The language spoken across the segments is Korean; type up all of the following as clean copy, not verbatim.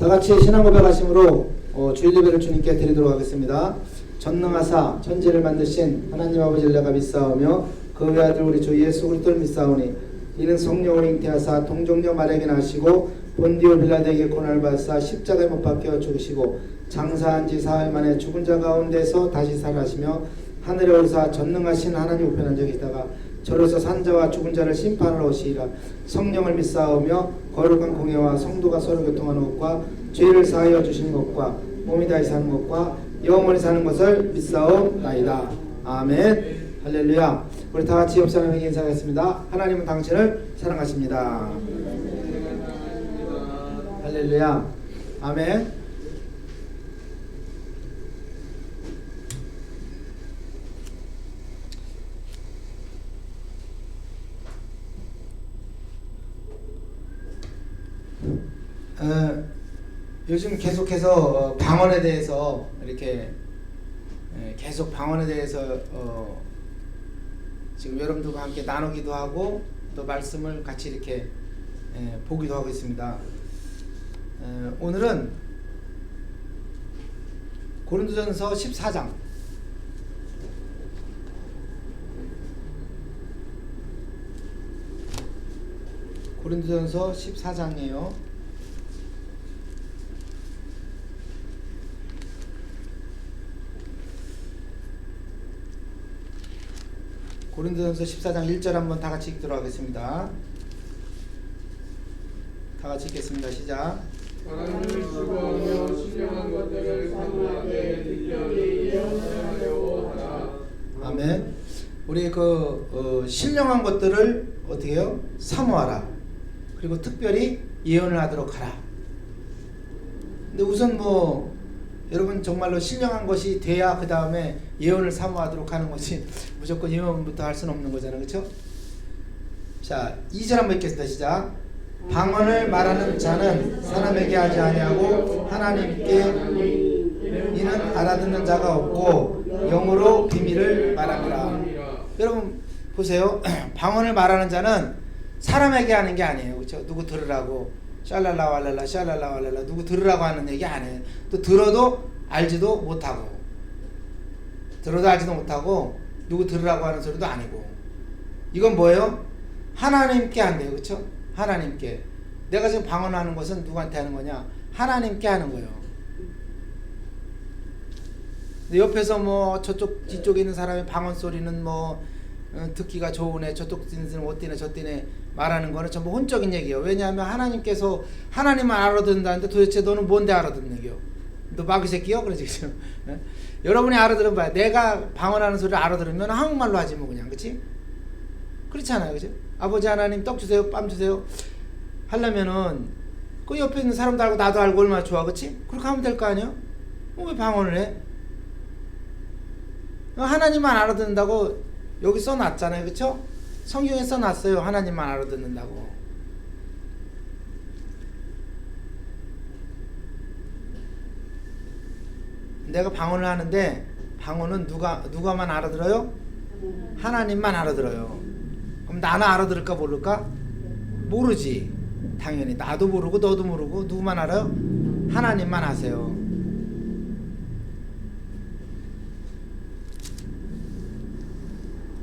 다 같이 신앙 고백하심으로 주일 예배를 주님께 드리도록 하겠습니다. 전능하사 천지를 만드신 하나님 아버지를 내가 믿사오며 그 외아들 우리 주 예수 그리스도를 믿사오니 이는 성령을 잉태하사 동정녀 마리아에게 나시고 본디오 빌라도에게 고난을 받으사 십자가에 못 박혀 죽으시고 장사한 지 사흘 만에 죽은 자 가운데서 다시 살아시며 하늘에 오르사 전능하신 하나님 우편한 적이 있다가 저로서 산자와 죽은 자를 심판하러 오시리라. 성령을 믿사오며 거룩한 공예와 성도가 서로 교통하는 것과 죄를 사하여 주시는 것과 몸이 다시 사는 것과 영원히 사는 것을 믿사옵나이다. 아멘. 할렐루야. 우리 다 같이 옆 사람에게 인사하겠습니다. 하나님은 당신을 사랑하십니다. 할렐루야. 아멘. 요즘 계속해서 방언에 대해서 이렇게 계속 방언에 대해서 지금 여러분들과 함께 나누기도 하고 또 말씀을 같이 이렇게 보기도 하고 있습니다. 오늘은 고린도전서 14장 고린도전서 14장이에요. 고린도전서 14장 1절 한번 다 같이 읽도록 하겠습니다. 다 같이 읽겠습니다. 시작. 하나님을 추구하며 신령한 것들을 사모하되 특별히 예언하려고 하라. 아멘. 우리 신령한 것들을 어떻게 해요? 사모하라. 그리고 특별히 예언을 하도록 하라. 근데 우선 여러분 정말로 신령한 것이 돼야 그 다음에 예언을 사모하도록 하는 것이 무조건 예언부터 할 수는 없는 거잖아요. 그렇죠? 자, 2절 한번 읽겠습니다. 시작. 방언을 말하는 자는 사람에게 하지 아니하고 하나님께 이는 알아듣는 자가 없고 영으로 비밀을 말하니라. 여러분 보세요. 방언을 말하는 자는 사람에게 하는 게 아니에요. 그렇죠? 누구 들으라고 샬랄라 왈랄라 샬랄라 왈랄라 누구 들으라고 하는 얘기 아니에요. 또 들어도 알지도 못하고 누구 들으라고 하는 소리도 아니고 이건 뭐예요? 하나님께 한대요. 그렇죠? 하나님께. 내가 지금 방언하는 것은 누구한테 하는 거냐? 하나님께 하는 거예요. 근데 옆에서 저쪽 뒤쪽에 있는 사람의 방언 소리는 듣기가 좋으네, 저쪽 뛰는 어디네 저뛰네 말하는 거는 전부 혼적인 얘기예요. 왜냐하면 하나님께서 하나님만 알아듣는다는데 도대체 너는 뭔데 알아듣는 얘기요? 너 마귀 새끼요? 그러지 그죠? 여러분이 알아들은 바야. 내가 방언하는 소리를 알아들으면 한국말로 하지 그냥, 그렇지? 그렇잖아요, 그죠? 아버지 하나님 떡 주세요, 빰 주세요 하려면은 그 옆에 있는 사람도 알고 나도 알고 얼마나 좋아, 그렇지? 그렇게 하면 될 거 아니야? 왜 방언을 해? 하나님만 알아듣는다고 여기 써놨잖아요, 그렇죠? 성경에 써놨어요. 하나님만 알아듣는다고. 내가 방언을 하는데 방언은 누가만 알아들어요? 하나님만 알아들어요. 그럼 나는 알아들을까 모를까? 모르지. 당연히 나도 모르고 너도 모르고 누구만 알아요? 하나님만 아세요.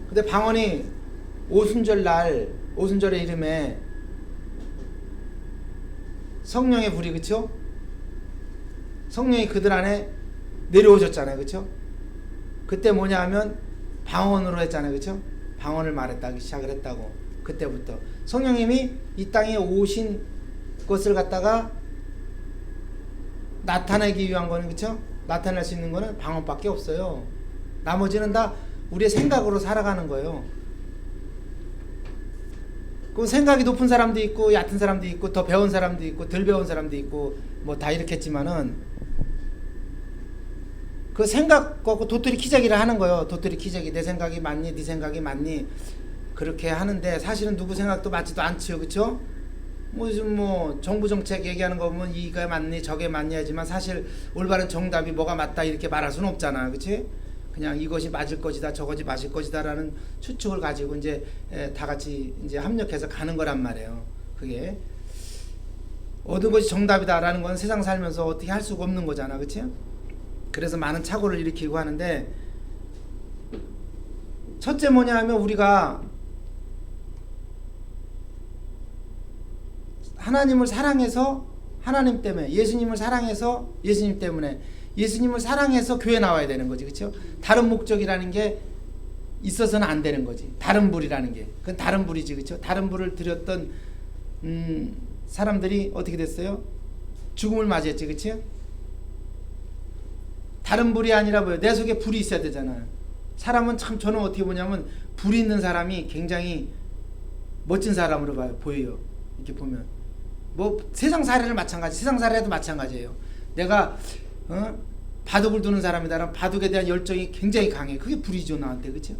근데 방언이 오순절의 이름에 성령의 불이, 그쵸? 성령이 그들 안에 내려오셨잖아요, 그쵸? 그때 뭐냐 하면 방언으로 했잖아요, 그쵸? 방언을 말했다 시작을 했다고. 그때부터 성령님이 이 땅에 오신 것을 갖다가 나타내기 위한 거는, 그쵸? 나타낼 수 있는 거는 방언밖에 없어요. 나머지는 다 우리의 생각으로 살아가는 거예요. 그 생각이 높은 사람도 있고 얕은 사람도 있고 더 배운 사람도 있고 덜 배운 사람도 있고 다 이렇게 했지만은 그 생각 갖고 도토리 키재기를 하는 거예요. 도토리 키재기. 내 생각이 맞니? 네 생각이 맞니? 그렇게 하는데 사실은 누구 생각도 맞지도 않죠. 그쵸? 요즘 정부 정책 얘기하는 거 보면 이게 맞니 저게 맞니 하지만 사실 올바른 정답이 뭐가 맞다 이렇게 말할 수는 없잖아. 그치? 그냥 이것이 맞을 것이다 저것이 맞을 것이다 라는 추측을 가지고 이제 다 같이 이제 합력해서 가는 거란 말이에요. 그게 얻은 것이 정답이다라는 건 세상 살면서 어떻게 할 수가 없는 거잖아, 그치? 그래서 많은 착오를 일으키고 하는데, 첫째 뭐냐 하면 우리가 하나님을 사랑해서 하나님 때문에, 예수님을 사랑해서 예수님 때문에, 예수님을 사랑해서 교회 나와야 되는 거지, 그렇죠? 다른 목적이라는 게 있어서는 안 되는 거지. 다른 불이라는 게, 그건 다른 불이지, 그렇죠? 다른 불을 들였던 사람들이 어떻게 됐어요? 죽음을 맞이했지, 그렇죠? 다른 불이 아니라 뭐예요? 내 속에 불이 있어야 되잖아요. 사람은 참, 저는 어떻게 보냐면 불이 있는 사람이 굉장히 멋진 사람으로 보여요. 이렇게 보면 뭐 세상 사례를 마찬가지, 세상 사례도 마찬가지예요. 내가 바둑을 두는 사람이다라면 바둑에 대한 열정이 굉장히 강해. 그게 불이죠, 나한테. 그렇죠?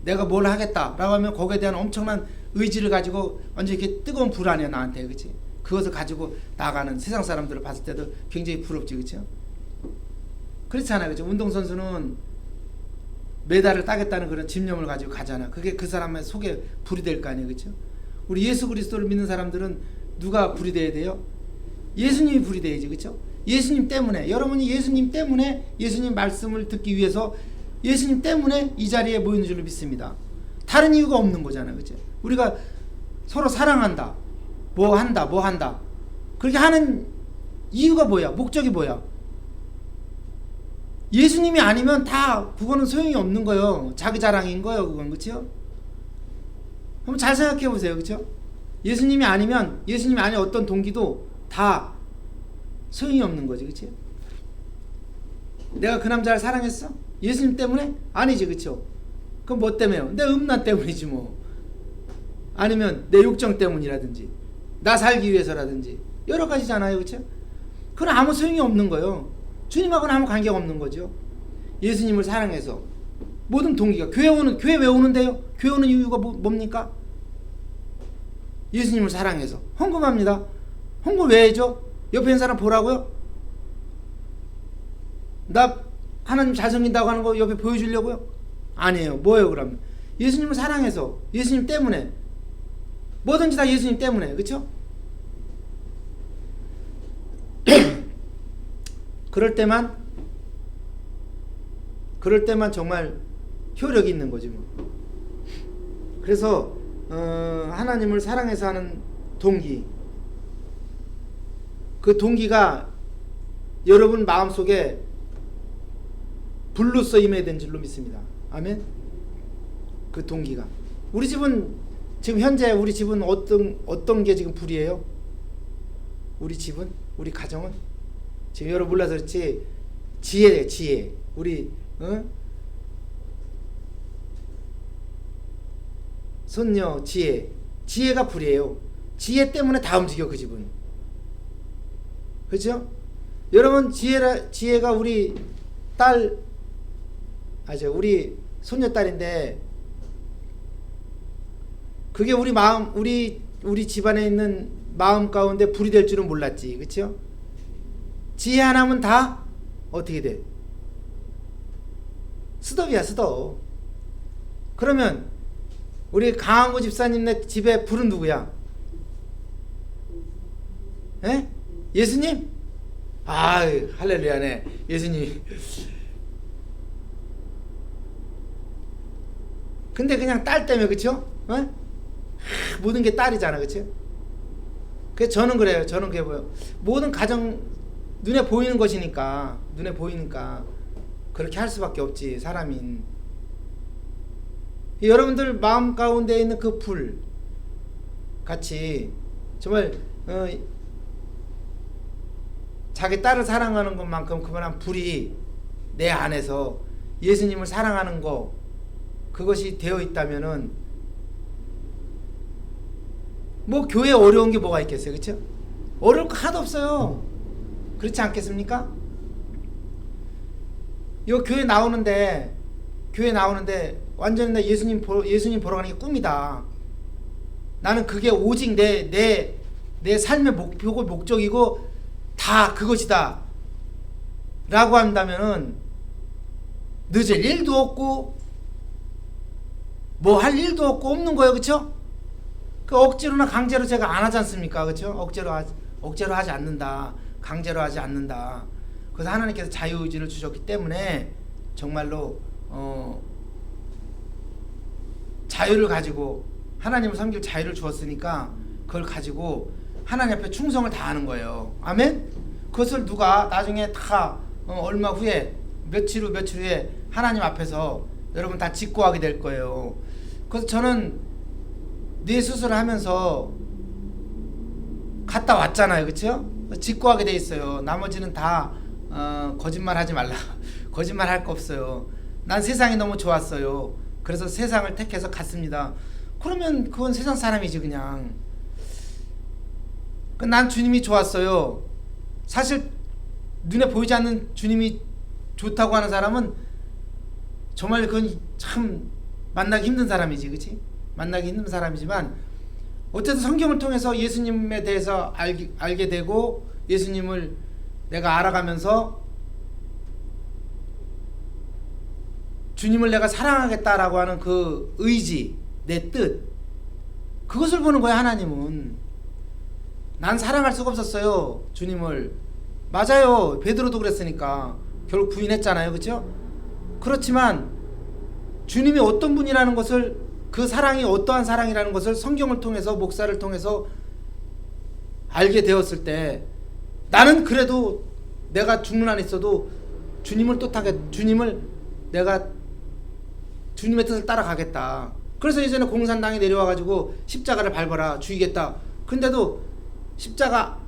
내가 뭘 하겠다라고 하면 거기에 대한 엄청난 의지를 가지고 완전 이렇게 뜨거운 불 아니야, 나한테. 그렇지? 그것을 가지고 나가는 세상 사람들을 봤을 때도 굉장히 부럽지, 그렇죠? 그렇잖아요, 그렇죠? 운동선수는 메달을 따겠다는 그런 집념을 가지고 가잖아. 그게 그 사람의 속에 불이 될 거 아니에요, 그렇죠? 우리 예수 그리스도를 믿는 사람들은 누가 불이 돼야 돼요? 예수님이 불이 돼야지, 그렇죠? 예수님 때문에, 여러분이 예수님 때문에, 예수님 말씀을 듣기 위해서 예수님 때문에 이 자리에 모이는 줄로 믿습니다. 다른 이유가 없는 거잖아요, 그렇죠? 우리가 서로 사랑한다, 뭐 한다, 그렇게 하는 이유가 뭐야? 목적이 뭐야? 예수님이 아니면 다 그거는 소용이 없는 거예요. 자기 자랑인 거예요, 그건. 그렇죠? 한번 잘 생각해 보세요, 그렇죠? 예수님이 아니면, 예수님이 아닌 어떤 동기도 다 소용이 없는 거지, 그렇죠? 내가 그 남자를 사랑했어? 예수님 때문에? 아니지, 그렇죠? 그럼 뭐 때문에요? 내 음란 때문이지 뭐. 아니면 내 욕정 때문이라든지, 나 살기 위해서라든지, 여러 가지잖아요, 그렇죠? 그건 아무 소용이 없는 거예요. 주님하고는 아무 관계가 없는 거죠. 예수님을 사랑해서 모든 동기가, 교회 왜 오는데요? 교회 오는 이유가 뭡니까? 예수님을 사랑해서 헌금합니다. 헌금 왜 해줘? 옆에 있는 사람 보라고요? 나 하나님 잘 섬긴다고 하는 거 옆에 보여주려고요? 아니에요. 뭐예요 그러면? 예수님을 사랑해서, 예수님 때문에, 뭐든지 다 예수님 때문에, 그렇죠? 그럴 때만 정말 효력이 있는 거지 뭐. 그래서 하나님을 사랑해서 하는 동기, 그 동기가 여러분 마음속에 불로써 임해야 되는 줄로 믿습니다. 아멘. 그 동기가, 우리 집은 지금 현재 우리 집은 어떤 게 지금 불이에요? 우리 집은, 우리 가정은 지금 여러분 몰라서 그렇지, 지혜. 우리 손녀 지혜가 불이에요. 지혜 때문에 다 움직여, 그 집은. 그렇죠? 여러분, 지혜가 우리 딸, 우리 손녀딸인데, 그게 우리 마음, 우리 집안에 있는 마음 가운데 불이 될 줄은 몰랐지, 그렇죠? 지혜 하나면 다 어떻게 돼? 스톱이야, 스톱. 그러면 우리 강한구 집사님네 집에 불은 누구야? 에? 예수님? 아, 할렐루야네. 예수님. 근데 그냥 딸 때문에, 그쵸? 모든 게 딸이잖아, 그쵸? 그래서 저는 그래요. 저는 그게 뭐예요? 모든 가정, 눈에 보이는 것이니까, 그렇게 할 수밖에 없지, 사람인. 여러분들 마음 가운데 있는 그 불 같이 정말 자기 딸을 사랑하는 것만큼 그만한 불이 내 안에서 예수님을 사랑하는 거, 그것이 되어 있다면은 뭐 교회 어려운 게 뭐가 있겠어요, 그렇죠? 어려울 거 하나도 없어요. 그렇지 않겠습니까? 요 교회 나오는데 완전히 나 예수님 보러 가는 게 꿈이다. 나는 그게 오직 내 삶의 목표고 목적이고 다 그것이다 라고 한다면은 늦을 일도 없고 뭐 할 일도 없고 없는 거예요, 그쵸? 그 억지로나 강제로 제가 안 하지 않습니까? 그렇죠? 억지로 하지 않는다. 강제로 하지 않는다. 그래서 하나님께서 자유의지를 주셨기 때문에 정말로 자유를 가지고 하나님을 섬길 자유를 주었으니까 그걸 가지고 하나님 앞에 충성을 다하는 거예요. 아멘? 그것을 누가 나중에 다 얼마 후에 며칠 후에 하나님 앞에서 여러분 다 직고하게 될 거예요. 그래서 저는 뇌 수술을 하면서 갔다 왔잖아요. 그렇죠? 직고하게 돼 있어요. 나머지는 다 거짓말 하지 말라. 거짓말 할 거 없어요. 난 세상이 너무 좋았어요. 그래서 세상을 택해서 갔습니다. 그러면 그건 세상 사람이지 그냥. 난 주님이 좋았어요. 사실 눈에 보이지 않는 주님이 좋다고 하는 사람은 정말 그건 참 만나기 힘든 사람이지, 그렇지? 만나기 힘든 사람이지만 어쨌든 성경을 통해서 예수님에 대해서 알게 되고 예수님을 내가 알아가면서 주님을 내가 사랑하겠다라고 하는 그 의지, 내 뜻, 그것을 보는 거야. 하나님은 난 사랑할 수가 없었어요, 주님을. 맞아요, 베드로도 그랬으니까 결국 부인했잖아요, 그렇죠? 그렇지만 주님이 어떤 분이라는 것을, 그 사랑이 어떠한 사랑이라는 것을 성경을 통해서, 목사를 통해서 알게 되었을 때 나는 그래도 내가 죽는 한 있어도 주님을 뜻하게, 내가 주님의 뜻을 따라가겠다. 그래서 예전에 공산당이 내려와가지고 십자가를 밟아라, 죽이겠다. 근데도 십자가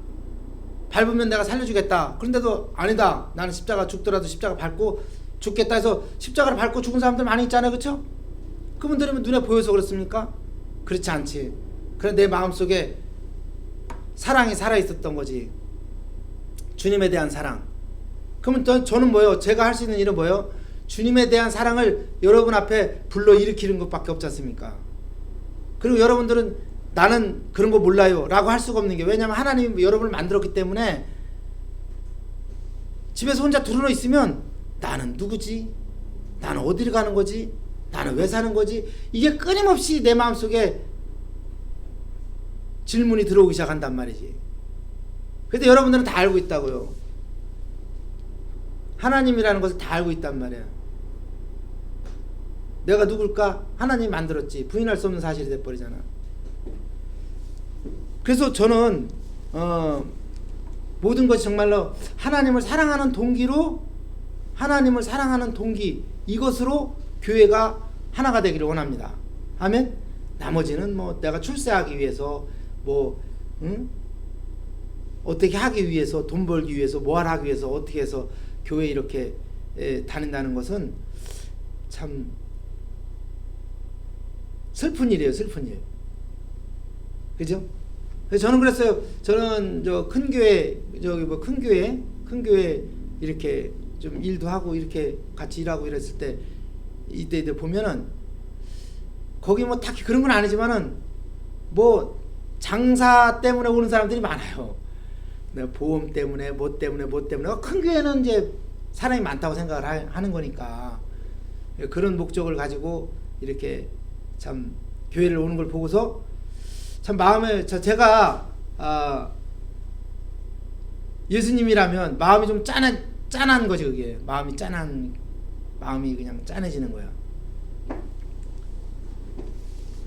밟으면 내가 살려주겠다. 그런데도 아니다, 나는 십자가 죽더라도 십자가 밟고 죽겠다 해서 십자가를 밟고 죽은 사람들 많이 있잖아요, 그렇죠? 그분들은 눈에 보여서 그렇습니까? 그렇지 않지. 그래, 내 마음속에 사랑이 살아있었던 거지. 주님에 대한 사랑. 그러면 저는 뭐예요? 제가 할 수 있는 일은 뭐예요? 주님에 대한 사랑을 여러분 앞에 불러일으키는 것밖에 없지 않습니까? 그리고 여러분들은 나는 그런 거 몰라요 라고 할 수가 없는 게, 왜냐하면 하나님이 여러분을 만들었기 때문에 집에서 혼자 두루누 있으면 나는 누구지? 나는 어디를 가는 거지? 나는 왜 사는 거지? 이게 끊임없이 내 마음속에 질문이 들어오기 시작한단 말이지. 그래도 여러분들은 다 알고 있다고요. 하나님이라는 것을 다 알고 있단 말이야. 내가 누굴까? 하나님이 만들었지. 부인할 수 없는 사실이 돼버리잖아. 그래서 저는 모든 것이 정말로 하나님을 사랑하는 동기로, 하나님을 사랑하는 동기, 이것으로 교회가 하나가 되기를 원합니다. 아멘. 나머지는 뭐 내가 출세하기 위해서 어떻게 하기 위해서, 돈 벌기 위해서, 뭘 하기 위해서, 어떻게 해서 교회 이렇게 다닌다는 것은 참 슬픈 일이에요. 슬픈 일. 그죠? 그래서 저는 그랬어요. 저는 큰 교회, 큰 교회 이렇게 좀 일도 하고 이렇게 같이 일하고 이랬을 때 이때 보면은 거기 뭐 딱히 그런 건 아니지만은 뭐 장사 때문에 오는 사람들이 많아요. 보험 때문에 뭐 때문에 큰 교회는 이제 사람이 많다고 생각을 하는 거니까 그런 목적을 가지고 이렇게 참 교회를 오는 걸 보고서 참 마음에 제가 예수님이라면 마음이 좀 짠한 거지. 그게 마음이 그냥 짠해지는 거야.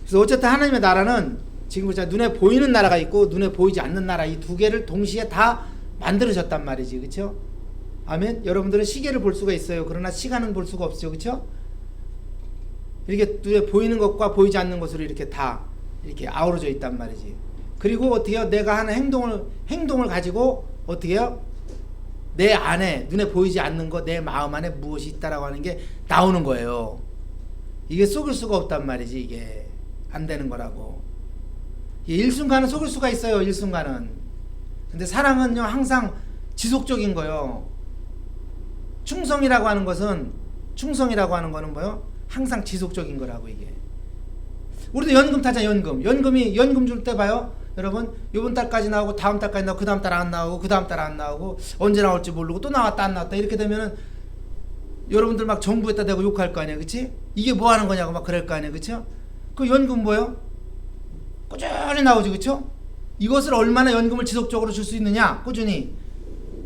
그래서 어쨌든 하나님의 나라는 지금 그렇잖아. 눈에 보이는 나라가 있고 눈에 보이지 않는 나라, 이 두 개를 동시에 다 만들으셨단 말이지. 그렇죠? 아멘. 여러분들은 시계를 볼 수가 있어요. 그러나 시간은 볼 수가 없죠. 그렇죠? 이렇게 눈에 보이는 것과 보이지 않는 것으로 이렇게 다 이렇게 아우러져 있단 말이지. 그리고 어떻게 해요? 내가 하는 행동을 가지고 어떻게 해요? 내 안에 눈에 보이지 않는 것, 내 마음 안에 무엇이 있다라고 하는 게 나오는 거예요. 이게 속일 수가 없단 말이지. 이게 안 되는 거라고. 일순간은 속일 수가 있어요. 일순간은. 근데 사랑은요 항상 지속적인 거요. 충성이라고 하는 거는 뭐요? 항상 지속적인 거라고. 이게 우리도 연금 타자. 연금 줄 때 봐요 여러분. 요번 달까지 나오고 다음 달까지 나오고 그 다음 달 안 나오고 그 다음 달 안 나오고 언제 나올지 모르고 또 나왔다 안 나왔다 이렇게 되면은 여러분들 막 정부에다 대고 욕할 거 아니야. 그치? 이게 뭐 하는 거냐고 막 그럴 거 아니야. 그쵸? 그 연금 뭐요? 꾸준히 나오죠. 그렇죠? 이것을 얼마나 연금을 지속적으로 줄 수 있느냐, 꾸준히.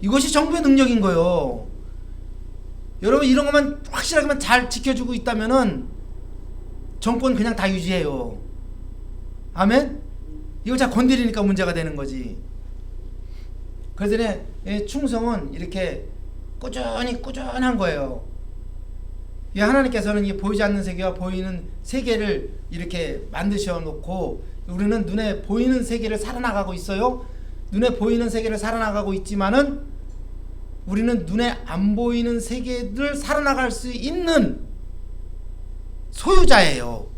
이것이 정부의 능력인 거예요. 여러분 이런 것만 확실하게만 잘 지켜주고 있다면은 정권 그냥 다 유지해요. 아멘? 이거 잘 건드리니까 문제가 되는 거지. 그래서 충성은 이렇게 꾸준한 거예요. 하나님께서는 이 보이지 않는 세계와 보이는 세계를 이렇게 만드셔 놓고 우리는 눈에 보이는 세계를 살아나가고 있어요. 눈에 보이는 세계를 살아나가고 있지만은 우리는 눈에 안 보이는 세계를 살아나갈 수 있는 소유자예요.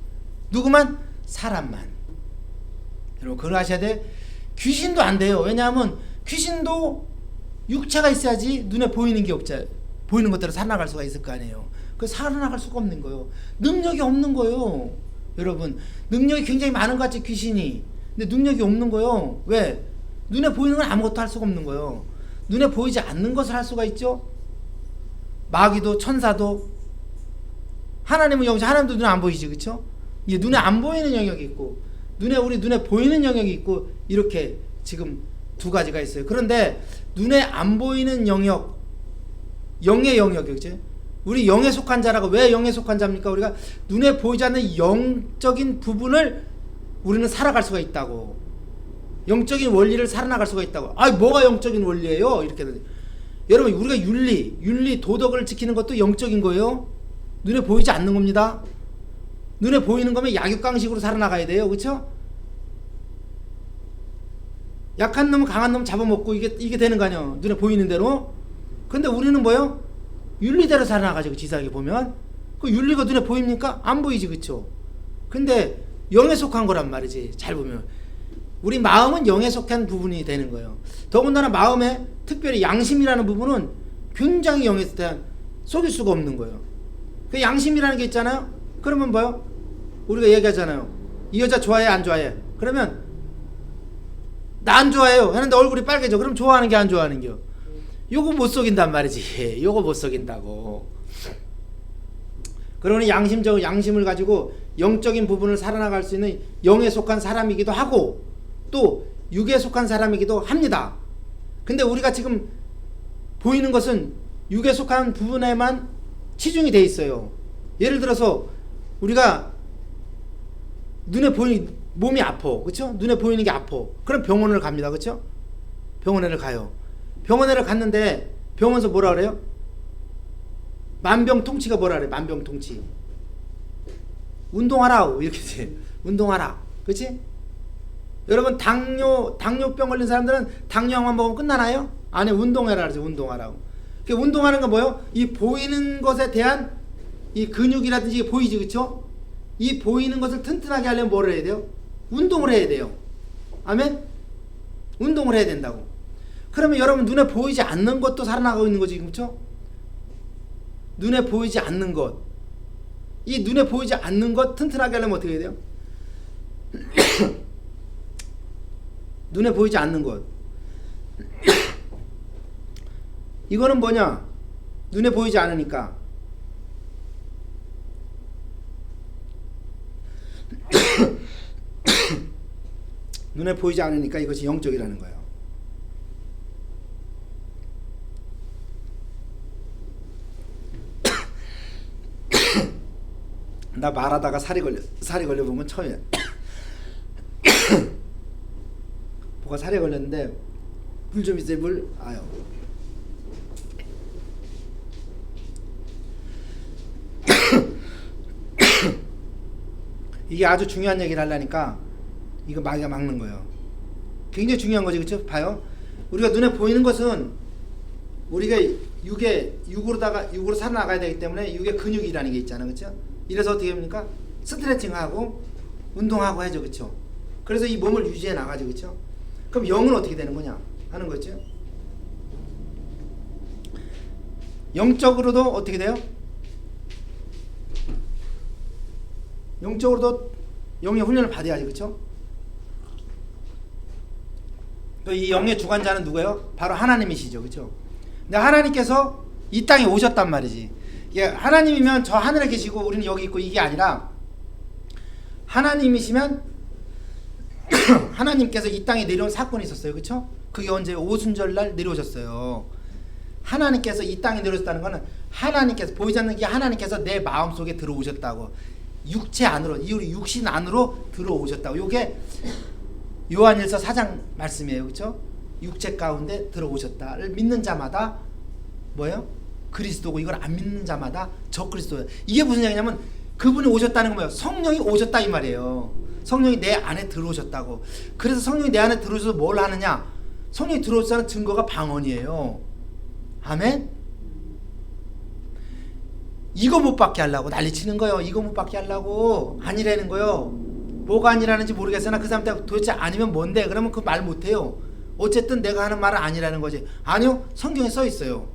누구만? 사람만. 여러분 그걸 아셔야 돼. 귀신도 안 돼요. 왜냐하면 귀신도 육체가 있어야지 눈에 보이는 게 없잖아요. 보이는 것대로 살아나갈 수가 있을 거 아니에요. 그 살아나갈 수가 없는 거예요. 능력이 없는 거예요. 여러분 능력이 굉장히 많은 것 같지 귀신이. 근데 능력이 없는 거예요. 왜? 눈에 보이는 건 아무것도 할 수가 없는 거예요. 눈에 보이지 않는 것을 할 수가 있죠. 마귀도 천사도. 하나님은 영장, 하나님도 눈에 안 보이지, 그렇죠? 이게 눈에 안 보이는 영역이 있고 우리 눈에 보이는 영역이 있고 이렇게 지금 두 가지가 있어요. 그런데 눈에 안 보이는 영역, 영의 영역이죠. 우리 영에 속한 자라고. 왜 영에 속한 자입니까? 우리가 눈에 보이지 않는 영적인 부분을 우리는 살아갈 수가 있다고. 영적인 원리를 살아나갈 수가 있다고. 뭐가 영적인 원리예요? 이렇게. 여러분 우리가 윤리 도덕을 지키는 것도 영적인 거예요. 눈에 보이지 않는 겁니다. 눈에 보이는 거면 약육강식으로 살아나가야 돼요. 그렇죠? 약한 놈은 강한 놈 잡아먹고 이게 되는 거 아니에요. 눈에 보이는 대로. 근데 우리는 뭐요? 윤리대로 살아나가죠. 지사하게 보면. 그 윤리가 눈에 보입니까? 안 보이지. 그렇죠? 근데 영에 속한 거란 말이지. 잘 보면. 우리 마음은 영에 속한 부분이 되는 거예요. 더군다나 마음에 특별히 양심이라는 부분은 굉장히 영에 대한 속일 수가 없는 거예요. 그 양심이라는 게 있잖아요. 그러면 뭐요? 우리가 얘기하잖아요. 이 여자 좋아해 안 좋아해? 그러면 나 안 좋아해요 하는데 얼굴이 빨개져. 그럼 좋아하는 게 안 좋아하는 겨. 요거 못 속인단 말이지. 요거 못 속인다고. 그러니 양심적으로 양심을 가지고 영적인 부분을 살아나갈 수 있는 영에 속한 사람이기도 하고 또 육에 속한 사람이기도 합니다. 근데 우리가 지금 보이는 것은 육에 속한 부분에만 치중이 돼 있어요. 예를 들어서 우리가 눈에 보이는 몸이 아파. 그렇죠? 눈에 보이는 게 아파. 그럼 병원을 갑니다. 그렇죠? 병원에를 가요. 병원에를 갔는데 병원에서 뭐라 그래요? 만병통치가 뭐라 그래? 만병통치. 운동하라. 이렇게 돼. 운동하라. 그렇지? 여러분 당뇨병 걸린 사람들은 당뇨약만 먹으면 끝나나요? 아니 운동해라 그러죠. 운동하라고. 그 운동하는 건 뭐예요? 이 보이는 것에 대한 이 근육이라든지 이게 보이지, 그렇죠? 이 보이는 것을 튼튼하게 하려면 뭐를 해야 돼요? 운동을 해야 돼요. 아멘? 운동을 해야 된다고. 그러면 여러분 눈에 보이지 않는 것도 살아나가고 있는 거지, 그렇죠? 눈에 보이지 않는 것. 이 눈에 보이지 않는 것 튼튼하게 하려면 어떻게 해야 돼요? 눈에 보이지 않는 것. 이거는 뭐냐? 눈에 보이지 않으니까 눈에 보이지 않으니까 이것이 영적이라는 거예요. 나 말하다가 살이 걸려본 건 처음이야. 뭐가 살이 걸렸는데 물 좀 있어요. 물. 아유. 이게 아주 중요한 얘기를 하려니까 이거 마귀가 막는 거예요. 굉장히 중요한 거지, 그렇죠? 봐요. 우리가 눈에 보이는 것은 우리가 육으로 살아나가야 되기 때문에 육의 근육이라는 게 있잖아요, 그렇죠? 이래서 어떻게 합니까? 스트레칭하고 운동하고 해죠, 그렇죠? 그래서 이 몸을 유지해 나가죠, 그렇죠? 그럼 영은 어떻게 되는 거냐 하는 거죠. 영적으로도 어떻게 돼요? 영적으로도 영의 훈련을 받아야지, 그렇죠? 이 영의 주관자는 누구예요? 바로 하나님이시죠, 그렇죠? 근데 하나님께서 이 땅에 오셨단 말이지. 이게 하나님이면 저 하늘에 계시고 우리는 여기 있고 이게 아니라 하나님이시면 하나님께서 이 땅에 내려온 사건이 있었어요. 그렇죠? 그게 언제? 오순절 날 내려오셨어요. 하나님께서 이 땅에 내려오셨다는 거는 하나님께서 보이지 않는 게 하나님께서 내 마음속에 들어오셨다고. 육체 안으로, 이 우리 육신 안으로 들어오셨다고. 요게 요한일서 4장 말씀이에요. 그렇죠? 육체 가운데 들어오셨다를 믿는 자마다 뭐예요? 그리스도고, 이걸 안 믿는 자마다 적그리스도예요. 이게 무슨 얘기냐면 그분이 오셨다는 건 뭐예요? 성령이 오셨다 이 말이에요. 성령이 내 안에 들어오셨다고. 그래서 성령이 내 안에 들어오셔서 뭘 하느냐? 성령이 들어오셨다는 증거가 방언이에요. 아멘? 이거 못 받게 하려고 난리치는 거예요. 이거 못 받게 하려고. 아니라는 거예요. 뭐가 아니라는지 모르겠으나 그 사람한테 도대체 아니면 뭔데? 그러면 그 말 못해요. 어쨌든 내가 하는 말은 아니라는 거지. 아니요, 성경에 써 있어요.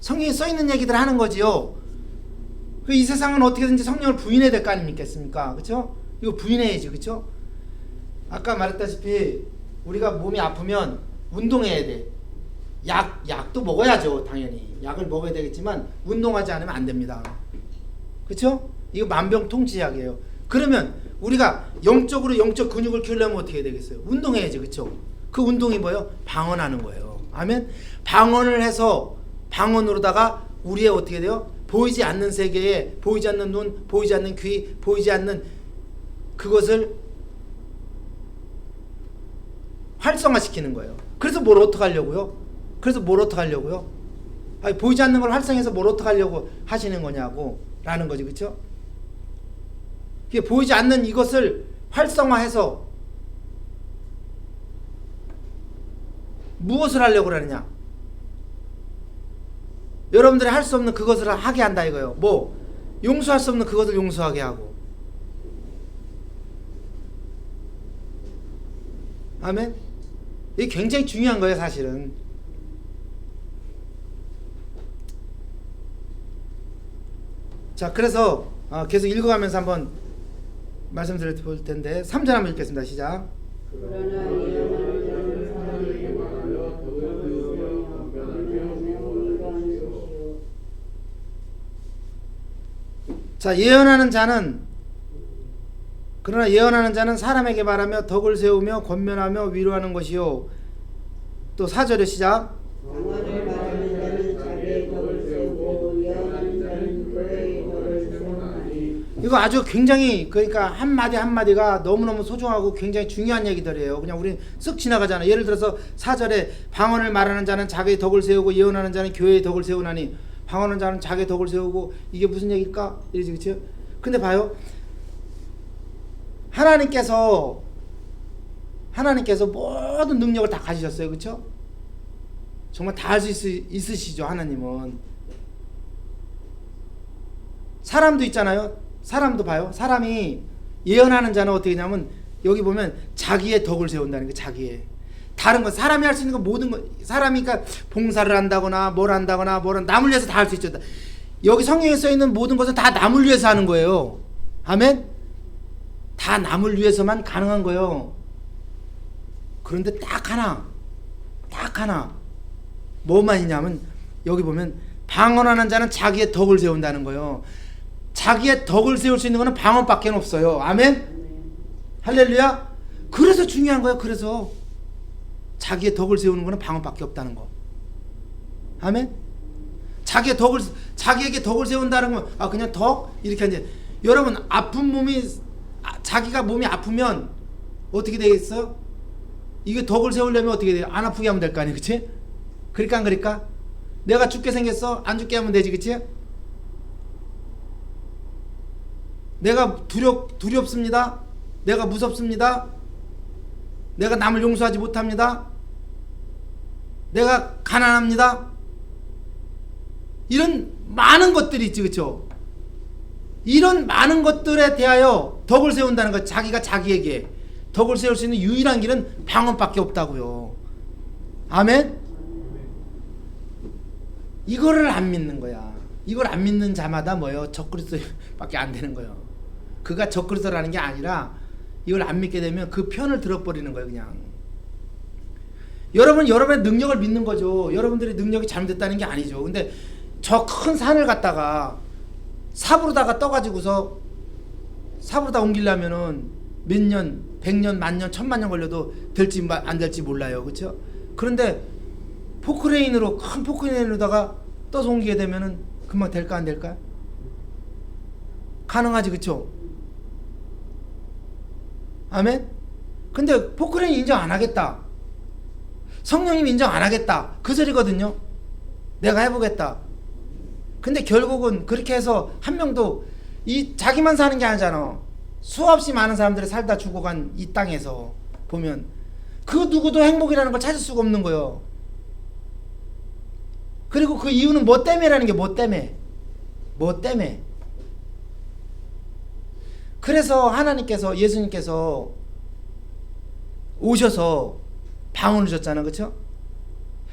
성경에 써 있는 얘기들 하는 거지요. 이 세상은 어떻게든지 성령을 부인해야 될 거 아닙니까? 그렇죠? 이거 부인해야지. 그렇죠? 아까 말했다시피 우리가 몸이 아프면 운동해야 돼. 약도 먹어야죠. 당연히 약을 먹어야 되겠지만 운동하지 않으면 안 됩니다. 그렇죠? 이거 만병통치약이에요. 그러면 우리가 영적 근육을 키우려면 어떻게 해야 되겠어요? 운동해야지. 그렇죠? 그 운동이 뭐예요? 방언하는 거예요. 아멘. 방언을 해서 방언으로다가 우리의 어떻게 돼요? 보이지 않는 세계에 보이지 않는 눈, 보이지 않는 귀, 보이지 않는 그것을 활성화시키는 거예요. 그래서 뭘 어떻게 하려고요? 아니, 보이지 않는 걸 활성해서 뭘 어떻게 하려고 하시는 거냐고 라는 거지. 그렇죠? 이게 보이지 않는 이것을 활성화해서 무엇을 하려고 그러느냐? 여러분들이 할 수 없는 그것을 하게 한다 이거예요. 뭐 용서할 수 없는 그것을 용서하게 하고. 아멘. 이게 굉장히 중요한 거예요, 사실은. 자, 그래서 계속 읽어가면서 한번 말씀드릴 텐데 3절 한번 읽겠습니다. 시작. 그러나 예언하는 자는 사람에게 말하여 덕을 세우며 권면하며 위로하는 것이요. 자, 그러나 예언하는 자는 사람에게 말하며 덕을 세우며 권면하며 위로하는 것이요. 또 4절에 시작. 방언을 말하는 자는 자기의 덕을 세우고 예언하는 자는 그의 덕을 세우나니. 이거 아주 굉장히, 그러니까 한마디 한마디가 너무너무 소중하고 굉장히 중요한 얘기들이에요. 그냥 우린 쓱 지나가잖아요. 예를 들어서 4절에 방언을 말하는 자는 자기의 덕을 세우고 예언하는 자는 교회의 덕을 세우나니. 방언하는 자는 자기의 덕을 세우고, 이게 무슨 얘기일까? 이러지, 그렇죠? 근데 봐요. 하나님께서 모든 능력을 다 가지셨어요. 그렇죠? 정말 다 할 수 있으시죠. 하나님은. 사람도 있잖아요. 사람도 봐요. 사람이 예언하는 자는 어떻게 하냐면 여기 보면 자기의 덕을 세운다는 거. 자기의. 다른 거 사람이 할 수 있는 거 모든 거, 사람이 그러니까 봉사를 한다거나 뭘 한다거나 남을 위해서 다 할 수 있죠. 여기 성경에 써 있는 모든 것은 다 남을 위해서 하는 거예요. 아멘. 다 남을 위해서만 가능한 거예요. 그런데 딱 하나 뭐만 있냐면 여기 보면 방언하는 자는 자기의 덕을 세운다는 거예요. 자기의 덕을 세울 수 있는 거는 방언밖에 없어요. 아멘. 할렐루야. 그래서 중요한 거예요. 그래서 자기의 덕을 세우는 거는 방언밖에 없다는 거. 아멘. 자기에게 덕을 세운다는 건 그냥 덕 이렇게 이제 여러분 자기가 몸이 아프면 어떻게 되겠어요? 이게 덕을 세우려면 어떻게 돼요? 안 아프게 하면 될 거 아니에요, 그치? 그러니까 안 그러니까? 내가 죽게 생겼어? 안 죽게 하면 되지, 그치? 내가 두렵습니다. 내가 무섭습니다. 내가 남을 용서하지 못합니다. 내가 가난합니다. 이런 많은 것들이 있지, 그쵸? 이런 많은 것들에 대하여 덕을 세운다는 것. 자기가 자기에게 덕을 세울 수 있는 유일한 길은 방언밖에 없다고요. 아멘? 이거를 안 믿는 거야. 이걸 안 믿는 자마다 뭐예요? 적그리스도밖에 안 되는 거예요. 그가 적그리스도라는 게 아니라 이걸 안 믿게 되면 그 편을 들어버리는 거예요. 그냥 여러분의 능력을 믿는 거죠. 여러분들의 능력이 잘못됐다는 게 아니죠. 근데 저 큰 산을 갖다가 삽으로다가 떠가지고서 삽으로다 옮기려면은 몇 년 100년, 만년, 1000만 년 걸려도 될지 안 될지 몰라요. 그렇죠? 그런데 포크레인으로 큰 포크레인으로다가 떠서 옮기게 되면은 금방 될까 안 될까? 가능하지, 그렇죠? 아멘? 근데 포크레인 인정 안 하겠다. 성령님 인정 안 하겠다. 그 소리거든요. 내가 해보겠다. 근데 결국은 그렇게 해서 한 명도 이 자기만 사는 게 아니잖아. 수없이 많은 사람들이 살다 죽어간 이 땅에서 보면 그 누구도 행복이라는 걸 찾을 수가 없는 거예요. 그리고 그 이유는 뭐 때문에라는 게 뭐 때문에. 뭐 때문에. 그래서 하나님께서 예수님께서 오셔서 방언을 주셨잖아. 그렇죠?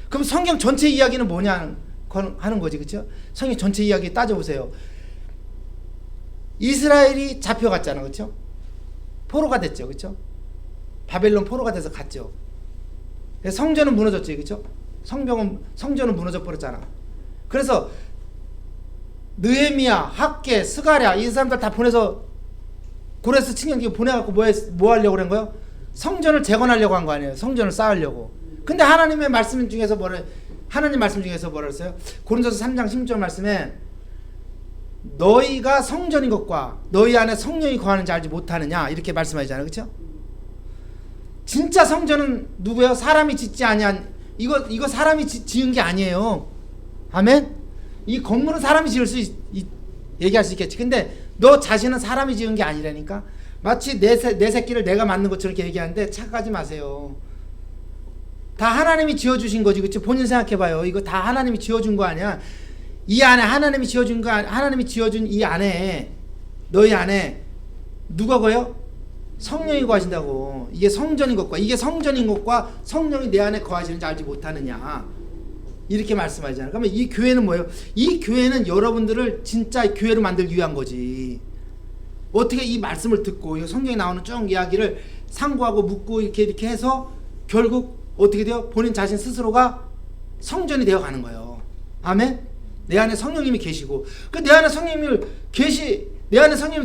그럼 성경 전체 이야기는 뭐냐 하는 거지. 그렇죠? 성경 전체 이야기 따져보세요. 이스라엘이 잡혀갔잖아. 그렇죠? 포로가 됐죠. 그렇죠? 바벨론 포로가 돼서 갔죠. 성전은 무너졌지. 그렇죠? 성전은 무너져 버렸잖아. 그래서 느헤미야, 학개, 스가랴 이 사람들 다 보내서 고레스 칭령기에 보내갖고 뭐 하려고 그런 거예요? 성전을 재건하려고 한 거 아니에요. 성전을 쌓으려고. 근데 하나님 말씀 중에서 뭐라 했어요? 고린도서 3장 16절 말씀에 너희가 성전인 것과 너희 안에 성령이 거하는지 알지 못하느냐 이렇게 말씀하시잖아요. 그렇죠? 진짜 성전은 누구예요? 사람이 짓지 아니한 이거 사람이 지은 게 아니에요. 아멘? 이 건물은 사람이 지을 수 얘기할 수 있겠지. 근데 너 자신은 사람이 지은 게 아니라니까. 마치 내 새끼를 내가 만든 것처럼 이렇게 얘기하는데 착각하지 마세요. 다 하나님이 지어주신 거지. 그치? 본인 생각해봐요. 이거 다 하나님이 지어준 거 아니야. 이 안에 하나님이 지어준 이 안에 너희 안에 누가 거요? 성령이 거하신다고. 이게 성전인 것과 성령이 내 안에 거하시는지 알지 못하느냐 이렇게 말씀하잖아요. 그러면 이 교회는 뭐예요? 이 교회는 여러분들을 진짜 교회로 만들기 위한 거지. 어떻게 이 말씀을 듣고 이 성경에 나오는 쭉 이야기를 상고하고 묻고 이렇게 해서 결국 어떻게 돼요? 본인 자신 스스로가 성전이 되어 가는 거예요. 아멘? 내 안에 성령님이 계시고 내 안에 성령님이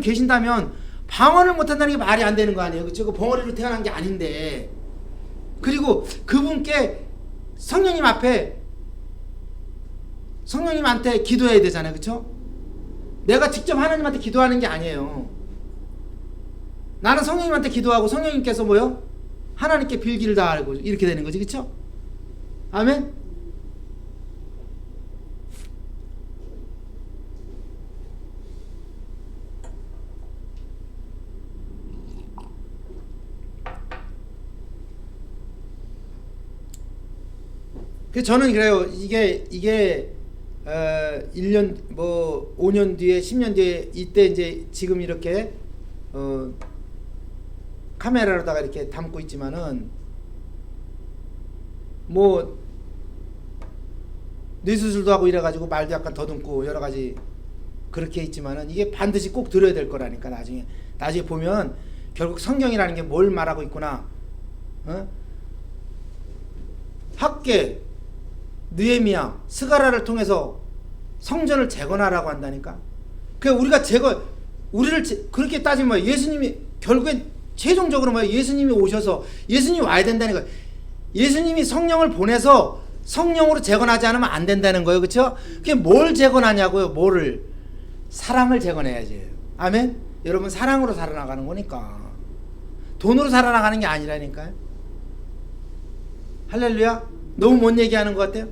계신다면 방언을 못한다는 게 말이 안 되는 거 아니에요. 그렇죠? 그 벙어리로 태어난 게 아닌데. 그리고 그분께 성령님한테 기도해야 되잖아요. 그렇죠? 내가 직접 하나님한테 기도하는 게 아니에요. 나는 성령님한테 기도하고 성령님께서 뭐요? 하나님께 빌기를 다하고 이렇게 되는 거지. 그렇죠? 아멘? 그래서 저는 그래요. 이게 1년 뭐 5년 뒤에 10년 뒤에 이때 이제 지금 이렇게 카메라로다가 이렇게 담고 있지만은 뭐 뇌수술도 하고 이래가지고 말도 약간 더듬고 여러 가지 그렇게 있지만은 이게 반드시 꼭 들어야 될 거라니까. 나중에 보면 결국 성경이라는 게 뭘 말하고 있구나. 학개, 느헤미야, 스가랴를 통해서 성전을 재건하라고 한다니까. 우리가 그렇게 따지면 뭐예요? 예수님이 결국엔 최종적으로 뭐예요? 예수님이 오셔서 예수님이 와야 된다는 거예요. 예수님이 성령을 보내서 성령으로 재건하지 않으면 안 된다는 거예요. 그렇죠? 그게 뭘 재건하냐고요? 사랑을 재건해야지. 아멘? 여러분 사랑으로 살아나가는 거니까. 돈으로 살아나가는 게 아니라니까요. 할렐루야? 너무 뭔 얘기하는 것 같아요?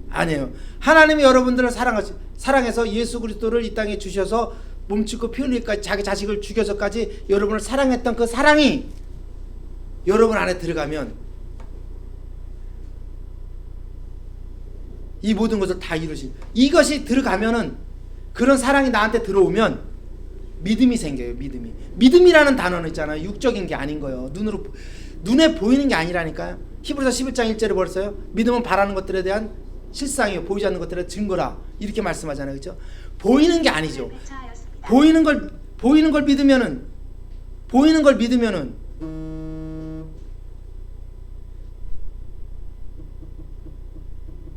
아니에요. 하나님이 여러분들을 사랑해서 예수 그리스도를 이 땅에 주셔서 몸짓고 피 흘리기까지 자기 자식을 죽여서까지 여러분을 사랑했던 그 사랑이 여러분 안에 들어가면 이 모든 것을 다 이루신 이것이 들어가면은 그런 사랑이 나한테 들어오면 믿음이 생겨요. 믿음이라는 단어는 있잖아요. 육적인 게 아닌 거예요. 눈에 보이는 게 아니라니까요. 히브리서 11장 1절에 벌써요. 믿음은 바라는 것들에 대한 실상이요 보이지 않는 것들의 증거라 이렇게 말씀하잖아요. 그렇죠? 보이는 게 아니죠. 보이는 걸 믿으면은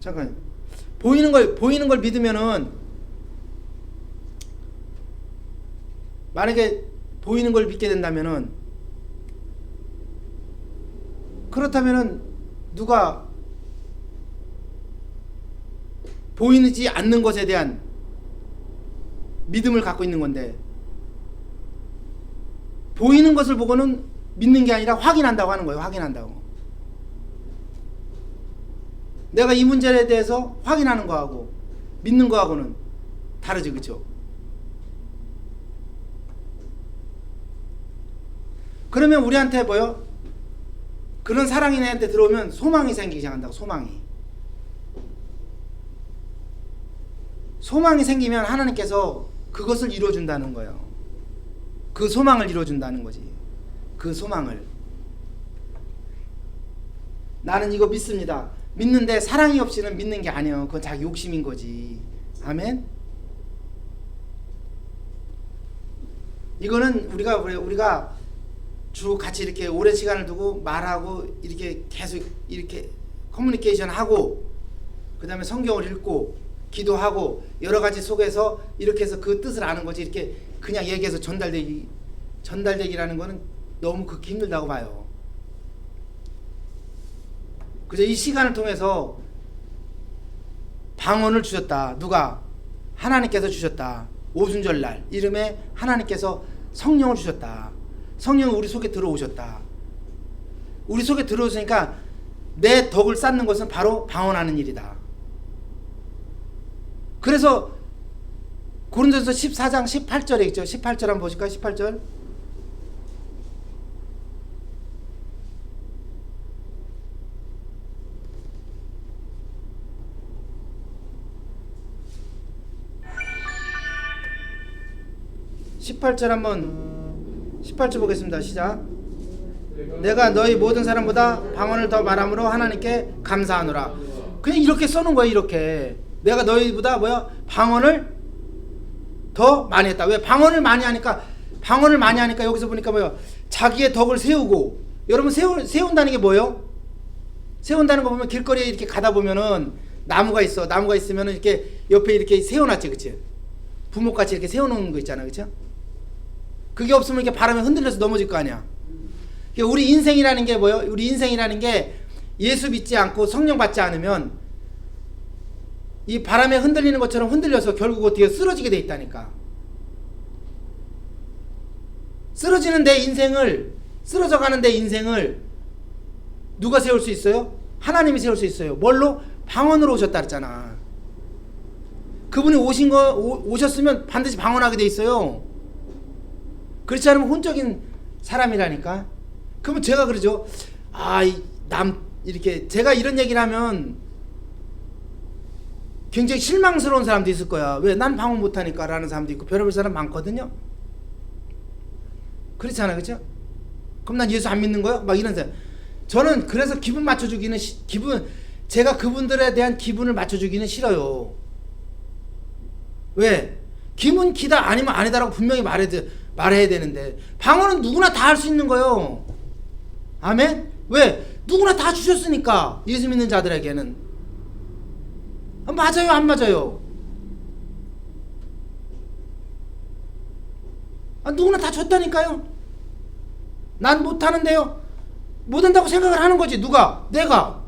잠깐 보이는 걸 믿으면은 만약에 보이는 걸 믿게 된다면은 그렇다면은 누가 보이지 않는 것에 대한 믿음을 갖고 있는 건데, 보이는 것을 보고는 믿는 게 아니라 확인한다고 하는 거예요. 확인한다고. 내가 이 문제에 대해서 확인하는 거하고 믿는 거하고는 다르지, 그렇죠? 그러면 우리한테 뭐요? 그런 사랑이 내한테 들어오면 소망이 생기기 시작한다고. 소망이 생기면 하나님께서 그것을 이루어준다는 거예요. 그 소망을 이루어준다는 거지. 그 소망을. 나는 이거 믿습니다. 믿는데 사랑이 없이는 믿는 게 아니에요. 그건 자기 욕심인 거지. 아멘. 이거는 우리가 주 같이 이렇게 오랜 시간을 두고 말하고 이렇게 계속 이렇게 커뮤니케이션 하고, 그 다음에 성경을 읽고 기도하고 여러 가지 속에서 이렇게 해서 그 뜻을 아는 거지. 이렇게 그냥 얘기해서 전달되기라는 거는 너무 극히 힘들다고 봐요. 그래서 이 시간을 통해서 방언을 주셨다. 누가? 하나님께서 주셨다. 오순절날 이름에 하나님께서 성령을 주셨다. 성령이 우리 속에 들어오셨다. 우리 속에 들어오시니까 내 덕을 쌓는 것은 바로 방언하는 일이다. 그래서 고린도전서 14장 18절에 있죠. 18절 한번 보실까요? 18절. 한번 18절 보겠습니다. 시작. 내가 너희 모든 사람보다 방언을 더 말함으로 하나님께 감사하노라. 그냥 이렇게 써놓은 거예요. 이렇게 내가 너희보다 방언을 더 많이 했다. 왜? 방언을 많이 하니까 여기서 보니까 자기의 덕을 세우고. 여러분 세운다는 게 뭐예요? 세운다는 거 보면 길거리에 이렇게 가다 보면은 나무가 있어. 나무가 있으면은 이렇게 옆에 이렇게 세워놨지, 그치? 부목같이 이렇게 세워놓는 거 있잖아, 그쵸? 그게 없으면 이렇게 바람에 흔들려서 넘어질 거 아니야. 우리 인생이라는 게 뭐예요? 우리 인생이라는 게 예수 믿지 않고 성령 받지 않으면 이 바람에 흔들리는 것처럼 흔들려서 결국 어떻게 쓰러지게 돼 있다니까. 쓰러져가는 내 인생을 누가 세울 수 있어요? 하나님이 세울 수 있어요. 뭘로? 방언으로 오셨다 그랬잖아. 그분이 오셨으면 반드시 방언하게 돼 있어요. 그렇지 않으면 혼적인 사람이라니까. 그러면 제가 그러죠. 이렇게 제가 이런 얘기를 하면 굉장히 실망스러운 사람도 있을 거야. 왜? 난 방언 못하니까 라는 사람도 있고 별의별 사람 많거든요. 그렇잖아요, 그렇죠? 그럼 난 예수 안 믿는 거야? 막 이런 사람. 저는 그래서 기분 맞춰주기는 제가 그분들에 대한 기분을 맞춰주기는 싫어요. 왜? 기분 기다 아니면 아니다라고 분명히 말해야 되는데, 방언은 누구나 다 할 수 있는 거예요. 아멘? 왜? 누구나 다 주셨으니까. 예수 믿는 자들에게는. 맞아요, 안 맞아요? 누구나 다 줬다니까요. 난 못하는데요. 못한다고 생각을 하는 거지. 누가? 내가.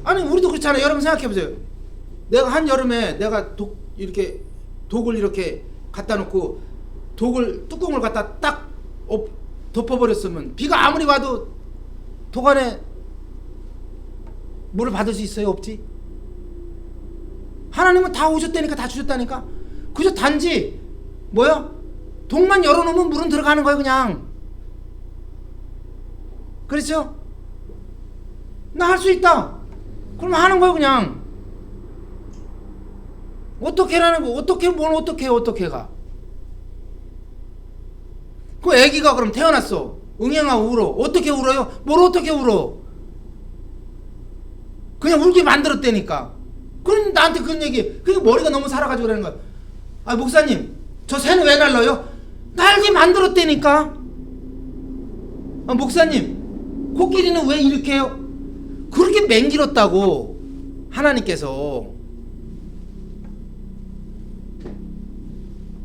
아니 우리도 그렇잖아요. 여러분 생각해보세요. 내가 한여름에 내가 독을 이렇게 갖다 놓고 뚜껑을 갖다 딱 덮어버렸으면 비가 아무리 와도 독 안에 물을 받을 수 있어요? 없지? 하나님은 다 오셨다니까, 다 주셨다니까. 그저 단지 독만 열어놓으면 물은 들어가는 거예요, 그냥. 그렇죠? 나 할 수 있다. 그러면 하는 거예요, 그냥. 어떻게라는 거, 어떻게가. 그 애기가 그럼 태어났어. 응애가 울어. 어떻게 울어요? 뭘 어떻게 울어? 그냥 울게 만들었다니까. 그럼 나한테 그런 얘기. 그게 머리가 너무 살아가지고 그러는 거야. 목사님, 저 새는 왜 날라요? 날게 만들었다니까. 목사님, 코끼리는 왜 이렇게 해요? 그렇게 맹길었다고. 하나님께서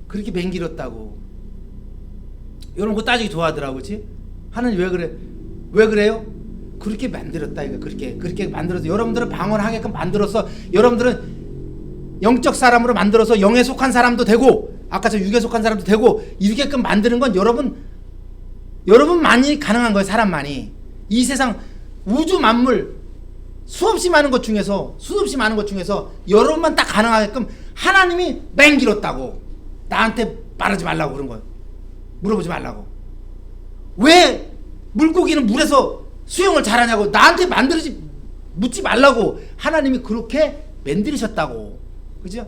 그렇게 맹길었다고. 여러분 그거 따지기 좋아하더라고, 그치? 하나님 왜 그래? 왜 그래요? 그렇게 만들었다 이거. 그렇게 만들어서 여러분들을 방언하게끔 만들어서 여러분들은 영적 사람으로 만들어서 영에 속한 사람도 되고 아까 저 육에 속한 사람도 되고 이렇게끔 만드는 건 여러분만이 가능한 거예요. 사람만이. 이 세상 우주 만물 수없이 많은 것 중에서 여러분만 딱 가능하게끔 하나님이 맹길었다고. 나한테 말하지 말라고 그런 거예요. 물어보지 말라고. 왜 물고기는 물에서 수영을 잘하냐고 나한테 묻지 말라고 하나님이 그렇게 만드셨다고. 그죠?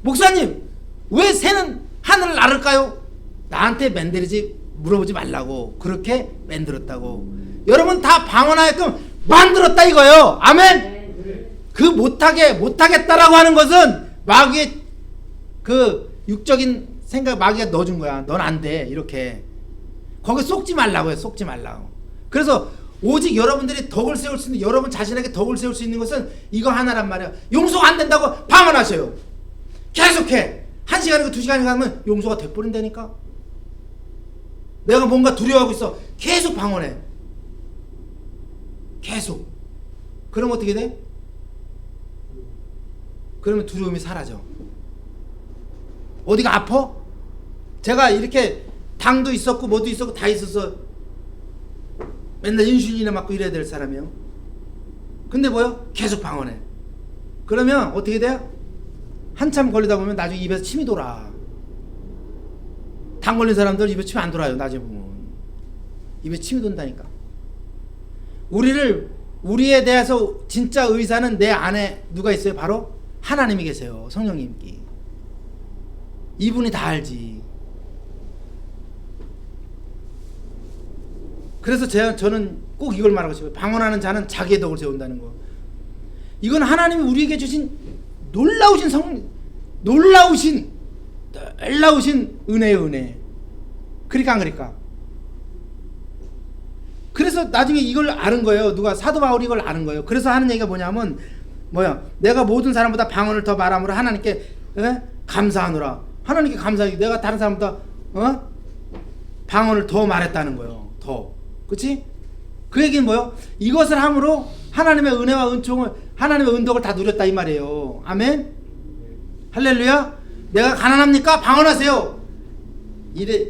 목사님 왜 새는 하늘을 나를까요? 나한테 물어보지 말라고 그렇게 만들었다고. 여러분 다 방언하게끔 만들었다 이거예요. 아멘. 그 못하겠다라고 하는 것은 마귀의 그 육적인 생각 마귀가 넣어준 거야. 넌 안 돼 이렇게. 거기 속지 말라고요. 속지 말라고. 그래서 오직 여러분들이 덕을 세울 수 있는 여러분 자신에게 덕을 세울 수 있는 것은 이거 하나란 말이야. 용서가 안 된다고 방언하셔요. 계속해. 1시간이고 2시간이 가면 용서가 돼버린다니까. 내가 뭔가 두려워하고 있어. 계속 방언해. 계속. 그러면 어떻게 돼? 그러면 두려움이 사라져. 어디가 아파? 제가 이렇게 당도 있었고 뭐도 있었고 다 있어서 맨날 인슐린이나 맞고 이래야 될 사람이에요. 근데 뭐요? 계속 방언해. 그러면 어떻게 돼요? 한참 걸리다 보면 나중에 입에서 침이 돌아. 당 걸린 사람들 입에 침이 안 돌아요. 나중에 보면 입에 침이 돈다니까. 우리에 대해서 진짜 의사는 내 안에 누가 있어요? 바로 하나님이 계세요. 성령님께. 이분이 다 알지. 그래서 저는 꼭 이걸 말하고 싶어요. 방언하는 자는 자기의 덕을 세운다는 거. 이건 하나님이 우리에게 주신 놀라우신 은혜의 은혜. 그러니까 안 그러니까. 그래서 나중에 이걸 아는 거예요. 누가 사도 바울이 이걸 아는 거예요. 그래서 하는 얘기가 뭐냐면 내가 모든 사람보다 방언을 더 말함으로 하나님께 감사하노라. 하나님께 감사하기. 내가 다른 사람보다 방언을 더 말했다는 거예요. 더. 그치? 그 얘기는 뭐예요? 이것을 함으로 하나님의 은혜와 은총을 하나님의 은덕을 다 누렸다 이 말이에요. 아멘. 할렐루야. 내가 가난합니까? 방언하세요. 이래.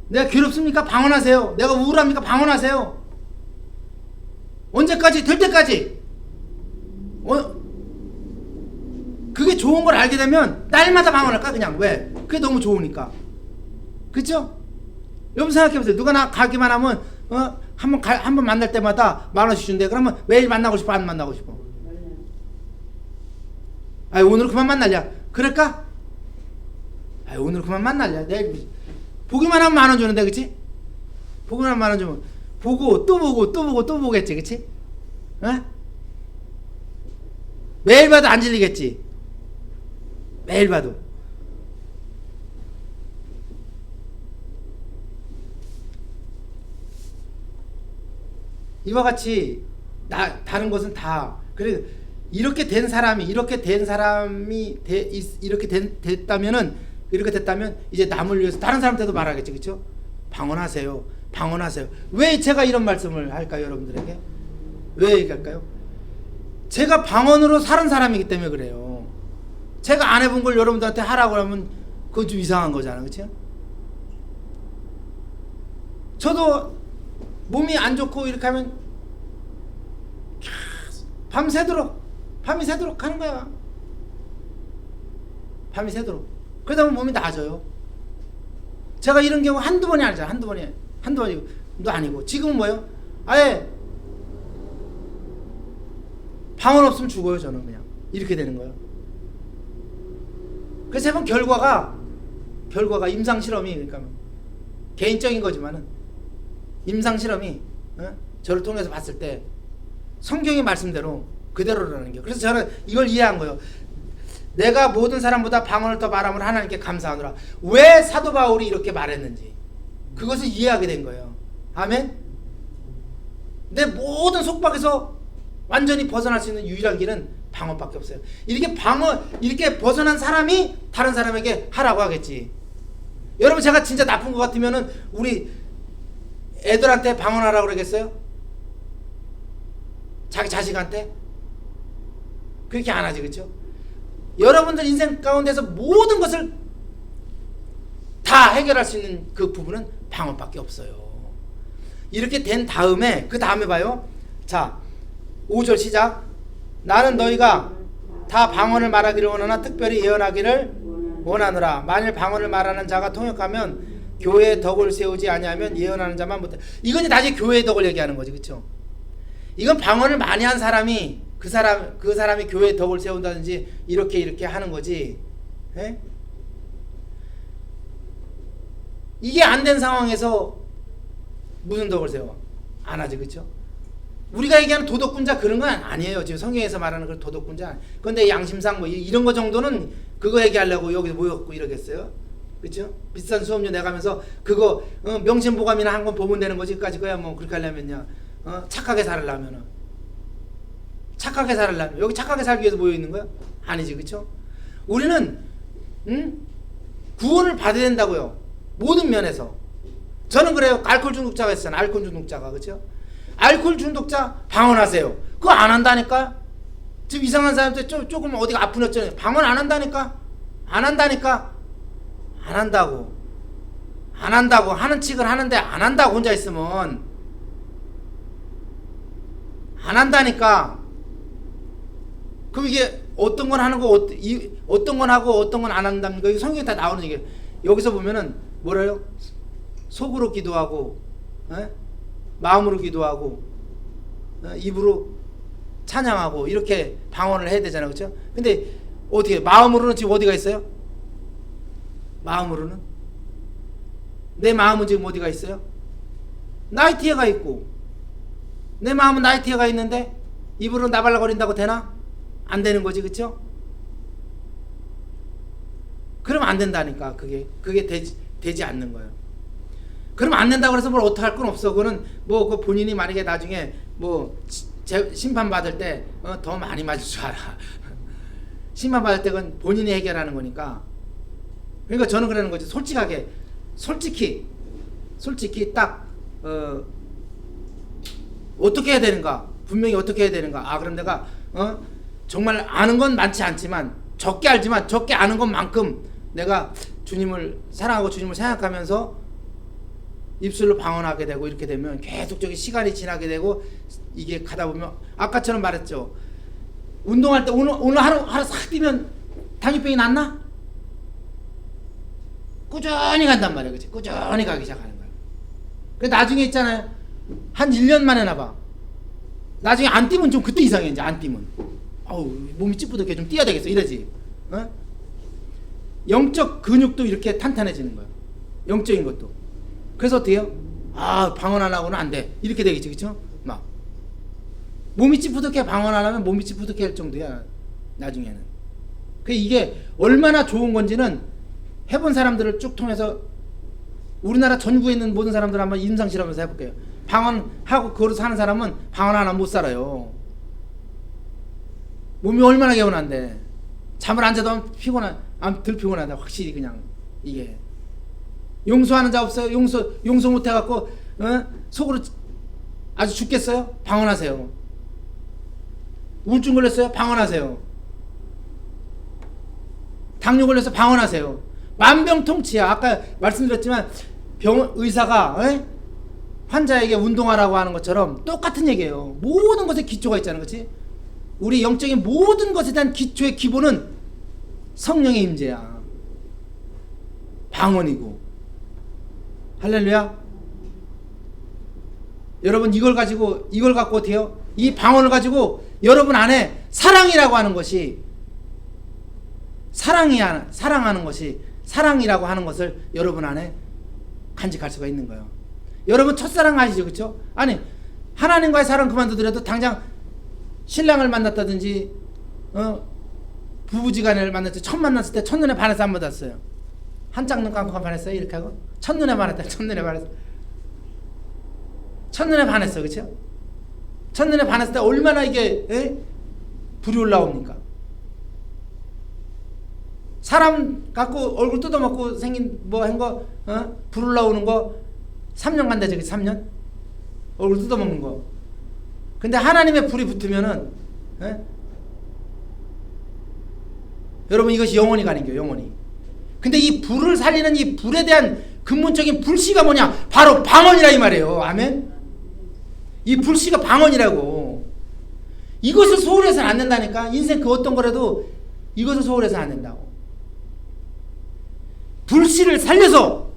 내가 괴롭습니까? 방언하세요. 내가 우울합니까? 방언하세요. 언제까지? 될 때까지. 그게 좋은 걸 알게 되면 날마다 방언할까? 그냥. 왜? 그게 너무 좋으니까. 그쵸? 여러분 생각해보세요. 누가 나 가기만 하면 한 번 만날 때마다 10,000원씩 준대. 그러면 매일 만나고 싶어? 안 만나고 싶어? 아이 오늘 그만 만날냐? 그럴까? 아이 오늘 그만 만날냐? 내일 보기만 하면 10,000원 주는데, 그치? 보기만 하면 10,000원 주면 보고 또 보고 또 보고 또 보겠지, 그치? 매일 봐도 안 질리겠지? 매일 봐도. 이와 같이 다른 것은 다 그래. 이렇게 됐다면 이제 남을 위해서 다른 사람한테도 말하겠지, 그렇죠? 방언하세요. 왜 제가 이런 말씀을 할까요, 여러분들에게? 왜 얘기할까요? 제가 방언으로 사는 사람이기 때문에 그래요. 제가 안 해본 걸 여러분들한테 하라고 하면 그건 좀 이상한 거잖아, 그렇죠? 저도 몸이 안 좋고 이렇게 하면 밤이 새도록 하는 거야. 밤이 새도록. 그러다 보면 몸이 나아져요. 제가 이런 경우 한두 번이 아니잖아. 한두 번도 아니고. 지금은 뭐예요? 아예 방언 없으면 죽어요. 저는 그냥 이렇게 되는 거예요. 그래서 해본 결과가 임상실험이, 그러니까 개인적인 거지만은 임상실험이 저를 통해서 봤을 때 성경의 말씀대로 그대로라는 게. 그래서 저는 이걸 이해한 거예요. 내가 모든 사람보다 방언을 더 말함으로 하나님께 감사하노라. 왜 사도 바울이 이렇게 말했는지 그것을 이해하게 된 거예요. 아멘. 내 모든 속박에서 완전히 벗어날 수 있는 유일한 길은 방언밖에 없어요. 이렇게 벗어난 사람이 다른 사람에게 하라고 하겠지. 여러분 제가 진짜 나쁜 것 같으면은 우리 애들한테 방언하라고 그러겠어요? 자기 자식한테? 그렇게 안 하지, 그렇죠? 여러분들 인생 가운데서 모든 것을 다 해결할 수 있는 그 부분은 방언밖에 없어요. 이렇게 된 다음에 그 다음에 봐요. 자, 5절 시작. 나는 너희가 다 방언을 말하기를 원하나 특별히 예언하기를 원하노라. 만일 방언을 말하는 자가 통역하면 교회의 덕을 세우지 아니하면 예언하는 자만 못해. 이건 다시 교회의 덕을 얘기하는 거지, 그렇죠? 이건 방언을 많이 한 사람이 그 사람이 교회의 덕을 세운다든지 이렇게 하는 거지. 에? 이게 안 된 상황에서 무슨 덕을 세워? 안 하지, 그렇죠? 우리가 얘기하는 도덕군자 그런 건 아니에요. 지금 성경에서 말하는 그 도덕군자. 그런데 양심상 뭐 이런 거 정도는 그거 얘기하려고 여기 모였고 이러겠어요? 그렇죠? 비싼 수업료 내가면서 그거 명심보감이나 한 권 보면 되는 거지. 그까지 거야 뭐 그렇게 하려면요. 착하게 살으려면은. 착하게 살으려면 여기 착하게 살기 위해서 모여 있는 거야? 아니지, 그렇죠? 우리는 구원을 받아야 된다고요. 모든 면에서. 저는 그래요. 알코올 중독자가 있잖아요. 알코올 중독자가, 그렇죠? 알코올 중독자 방언하세요. 그거 안 한다니까. 지금 이상한 사람들 조금 어디가 아프셨잖아요. 방언 안 한다니까. 안 한다니까. 안 한다고. 안 한다고. 하는 칙은 하는데 안 한다고. 혼자 있으면 안 한다니까. 그럼 이게 어떤 건 하는 거 어떤 건 하고 어떤 건 안 한답니까? 이게 성경에 다 나오는 얘기예요. 여기서 보면은 뭐래요? 속으로 기도하고, 에? 마음으로 기도하고, 입으로 찬양하고 이렇게 방언을 해야 되잖아요, 그렇죠? 근데 어떻게 마음으로는 지금 어디가 있어요? 마음으로는 내 마음은 지금 어디가 있어요? 나이티에가 있고, 내 마음은 나이티에가 있는데 입으로 나발라거린다고 되나? 안 되는 거지, 그렇죠? 그러면 안 된다니까. 그게 되지 않는 거예요. 그러면 안 된다고 해서 뭘 어떻게 할 건 없어. 그거는 뭐 그 본인이 만약에 나중에 뭐 심판 받을 때 더 많이 맞을 줄 알아. 심판 받을 때 그건 본인이 해결하는 거니까. 그러니까 저는 그러는 거지. 솔직히 딱 어떻게 해야 되는가? 분명히 어떻게 해야 되는가? 아, 그럼 내가 정말 아는 건 많지 않지만 적게 알지만 적게 아는 것만큼 내가 주님을 사랑하고 주님을 생각하면서 입술로 방언하게 되고 이렇게 되면 계속적인 시간이 지나게 되고 이게 가다 보면 아까처럼 말했죠. 운동할 때 오늘 하루 싹 뛰면 당뇨병이 낫나? 꾸준히 간단 말이야, 그치? 꾸준히 가기 시작하는 거야. 그래 나중에 있잖아요. 한 1년 만에 나봐. 나중에 안 뛰면 좀 그때 이상해. 이제 안 뛰면 어우 몸이 찌뿌듯해. 좀 뛰어야 되겠어 이러지. 영적 근육도 이렇게 탄탄해지는 거야. 영적인 것도. 그래서 어떻게 해요? 아, 방언 안 하고는 안 돼. 이렇게 되겠지, 그쵸? 막. 몸이 찌푸득해 방언 안 하면 몸이 찌푸득해 할 정도야, 나중에는. 이게 얼마나 좋은 건지는 해본 사람들을 쭉 통해서 우리나라 전국에 있는 모든 사람들 한번 임상실험해서 해볼게요. 방언하고 그거로 사는 사람은 방언 안 하면 못 살아요. 몸이 얼마나 개운한데. 잠을 안 자도 덜 피곤하다. 확실히 그냥 이게. 용서하는 자 없어요? 용서 못 해갖고 속으로 아주 죽겠어요? 방언하세요. 우울증 걸렸어요? 방언하세요. 당뇨 걸려서 방언하세요. 만병통치야. 아까 말씀드렸지만 의사가 환자에게 운동하라고 하는 것처럼 똑같은 얘기예요. 모든 것에 기초가 있잖아, 그렇지? 우리 영적인 모든 것에 대한 기초의 기본은 성령의 임재야. 방언이고. 할렐루야. 여러분 이걸 갖고 어떻게 해요? 이 방언을 가지고 여러분 안에 사랑이라고 하는 것이 사랑하는 것이 사랑이라고 하는 것을 여러분 안에 간직할 수가 있는 거예요. 여러분 첫사랑 아시죠? 그렇죠? 아니 하나님과의 사랑 그만두더라도 당장 신랑을 만났다든지 부부지간을 만났을 때 처음 만났을 때 첫눈에 반해서 안 받았어요. 한짝 눈 감고 반했어요. 이렇게 하고 첫눈에 반했다. 첫눈에 반했어. 그렇죠? 첫눈에 반했을 때 얼마나 이게 불이 올라옵니까? 사람 갖고 얼굴 뜯어먹고 생긴 뭐 한 거, 불 올라오는 거 3년 간다 저기 3년 얼굴 뜯어먹는 거. 근데 하나님의 불이 붙으면은 여러분 이것이 영원히 가는 거예요. 영원히. 근데 이 불을 살리는 이 불에 대한 근본적인 불씨가 뭐냐? 바로 방언이라 이 말이에요. 아멘. 이 불씨가 방언이라고. 이것을 소홀해서는 안 된다니까. 인생 그 어떤 거라도 이것을 소홀해서는 안 된다고. 불씨를 살려서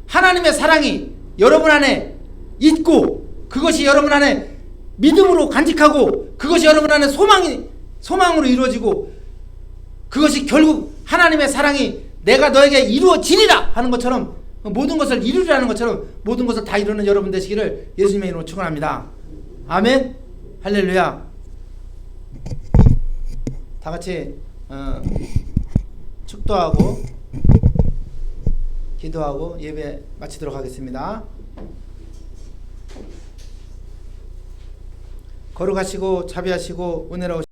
하나님의 사랑이 여러분 안에 있고 그것이 여러분 안에 믿음으로 간직하고 그것이 여러분 안에 소망으로 이루어지고 그것이 결국 하나님의 사랑이 내가 너에게 이루어지리라 하는 것처럼 모든 것을 이루리라는 것처럼 모든 것을 다 이루는 여러분 되시기를 예수님의 이름으로 축원합니다. 아멘. 할렐루야. 다 같이 축도하고 기도하고 예배 마치도록 하겠습니다. 거룩하시고 자비하시고 은혜로우신